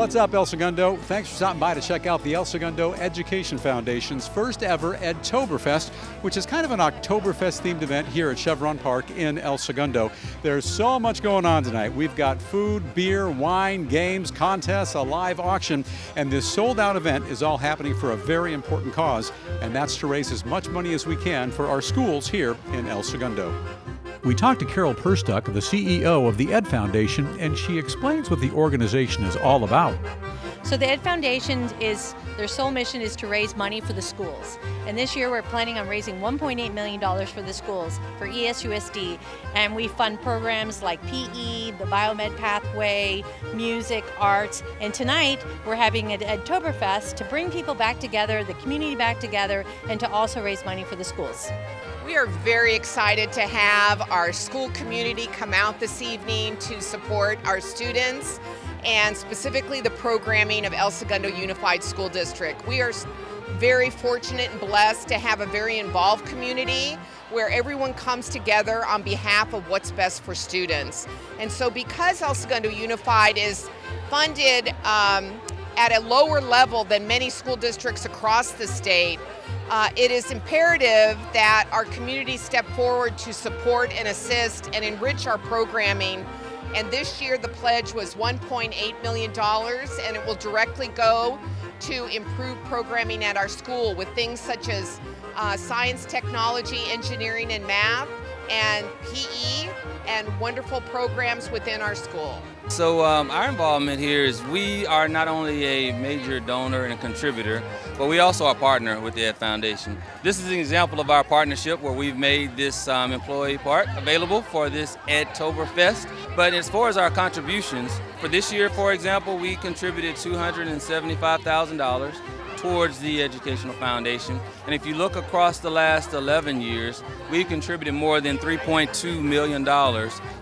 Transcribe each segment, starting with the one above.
What's up, El Segundo? Thanks for stopping by to check out the El Segundo Education Foundation's first ever Edtoberfest, which is kind of an Oktoberfest themed event here at Chevron Park in El Segundo. There's so much going on tonight. We've got food, beer, wine, games, contests, a live auction, and this sold out event is all happening for a very important cause, and that's to raise as much money as we can for our schools here in El Segundo. We talked to Carol Perstuck, the CEO of the Ed Foundation, and she explains what the organization is all about. So the Ed Foundation their sole mission is to raise money for the schools. And this year we're planning on raising $1.8 million for the schools for ESUSD. And we fund programs like PE, the Biomed Pathway, music, arts. And tonight we're having an Edtoberfest to bring people back together, the community back together, and to also raise money for the schools. We are very excited to have our school community come out this evening to support our students and specifically the programming of El Segundo Unified School District. We are very fortunate and blessed to have a very involved community where everyone comes together on behalf of what's best for students. And so because El Segundo Unified is funded at a lower level than many school districts across the state, it is imperative that our community step forward to support and assist and enrich our programming. And this year the pledge was $1.8 million, and it will directly go to improve programming at our school with things such as science, technology, engineering, and math, and PE, and wonderful programs within our school. So our involvement here is we are not only a major donor and a contributor, but we also are a partner with the Ed Foundation. This is an example of our partnership where we've made this employee park available for this Edtoberfest. But as far as our contributions, for this year, for example, we contributed $275,000 towards the Educational Foundation. And if you look across the last 11 years, we've contributed more than $3.2 million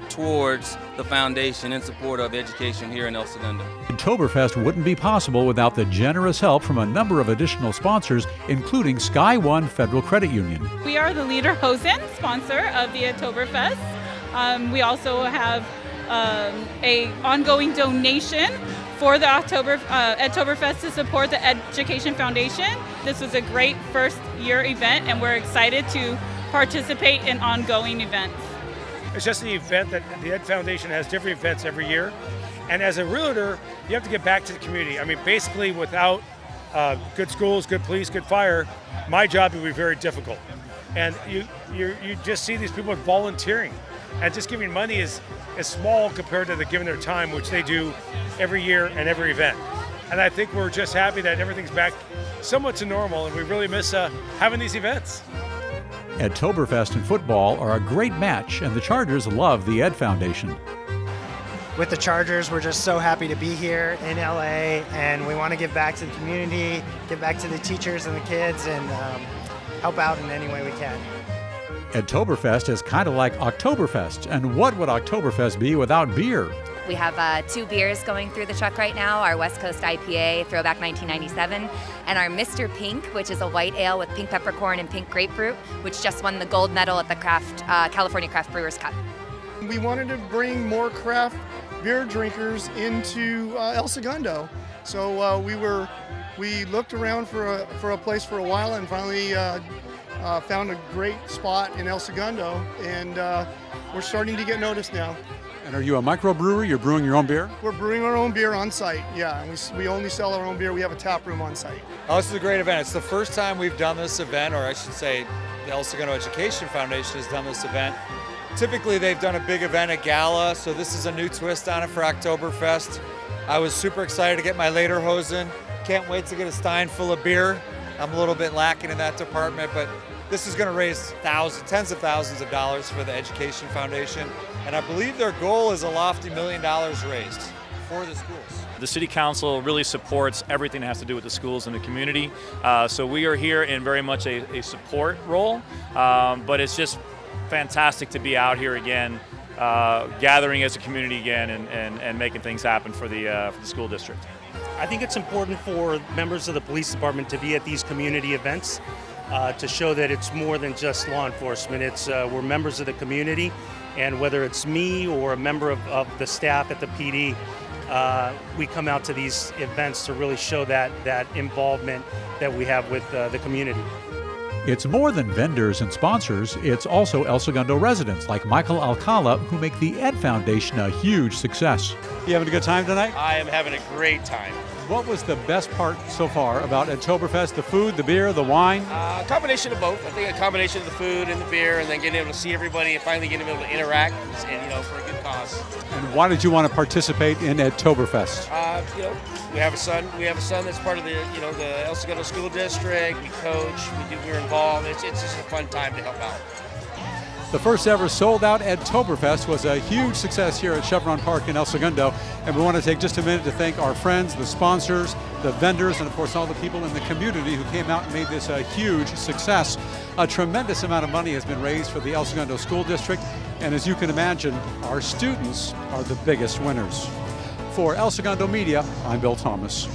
towards the foundation in support of education here in El Segundo. Toberfest wouldn't be possible without the generous help from a number of additional sponsors, including Sky One Federal Credit Union. We are the Lederhosen sponsor of the Edtoberfest. We also have a ongoing donation for the Edtoberfest to support the Education Foundation. This was a great first year event, and we're excited to participate in ongoing events. It's just an event that the Ed Foundation has different events every year. And as a realtor, you have to get back to the community. I mean, basically without good schools, good police, good fire, my job would be very difficult. And you just see these people volunteering. And just giving money is small compared to the giving their time, which they do every year and every event. And I think we're just happy that everything's back somewhat to normal, and we really miss having these events. Edtoberfest and football are a great match, and the Chargers love the Ed Foundation. With the Chargers, we're just so happy to be here in LA, and we want to give back to the community, give back to the teachers and the kids, and help out in any way we can. Edtoberfest is kind of like Oktoberfest, and what would Oktoberfest be without beer? We have 2 beers going through the truck right now, our West Coast IPA, Throwback 1997, and our Mr. Pink, which is a white ale with pink peppercorn and pink grapefruit, which just won the gold medal at the California Craft Brewers Cup. We wanted to bring more craft beer drinkers into El Segundo. So we looked around for a place for a while and finally found a great spot in El Segundo, and we're starting to get noticed now. And are you a microbrewery? You're brewing your own beer? We're brewing our own beer on site, yeah. And we only sell our own beer. We have a tap room on site. Oh, this is a great event. It's the first time we've done this event, or I should say the El Segundo Education Foundation has done this event. Typically they've done a big event at Gala, so this is a new twist on it for Oktoberfest. I was super excited to get my Lederhosen. Can't wait to get a stein full of beer. I'm a little bit lacking in that department, but this is going to raise tens of thousands of dollars for the Education Foundation, and I believe their goal is a lofty $1 million raised for the schools. The City Council really supports everything that has to do with the schools and the community, so we are here in very much a support role, but it's just fantastic to be out here again, gathering as a community again and making things happen for the school district. I think it's important for members of the police department to be at these community events to show that it's more than just law enforcement. It's we're members of the community, and whether it's me or a member of the staff at the PD, we come out to these events to really show that involvement that we have with the community. It's more than vendors and sponsors, it's also El Segundo residents like Michael Alcala who make the Ed Foundation a huge success. You having a good time tonight? I am having a great time. What was the best part so far about Edtoberfest? The food, the beer, the wine? A combination of both. I think a combination of the food and the beer, and then getting able to see everybody and finally getting able to interact, and for a good cause. And why did you want to participate in Edtoberfest? We have a son. We have a son that's part of the the El Segundo School District. We coach. We're involved. It's just a fun time to help out. The first ever sold-out Edtoberfest was a huge success here at Chevron Park in El Segundo, and we want to take just a minute to thank our friends, the sponsors, the vendors, and of course all the people in the community who came out and made this a huge success. A tremendous amount of money has been raised for the El Segundo School District, and as you can imagine, our students are the biggest winners. For El Segundo Media, I'm Bill Thomas.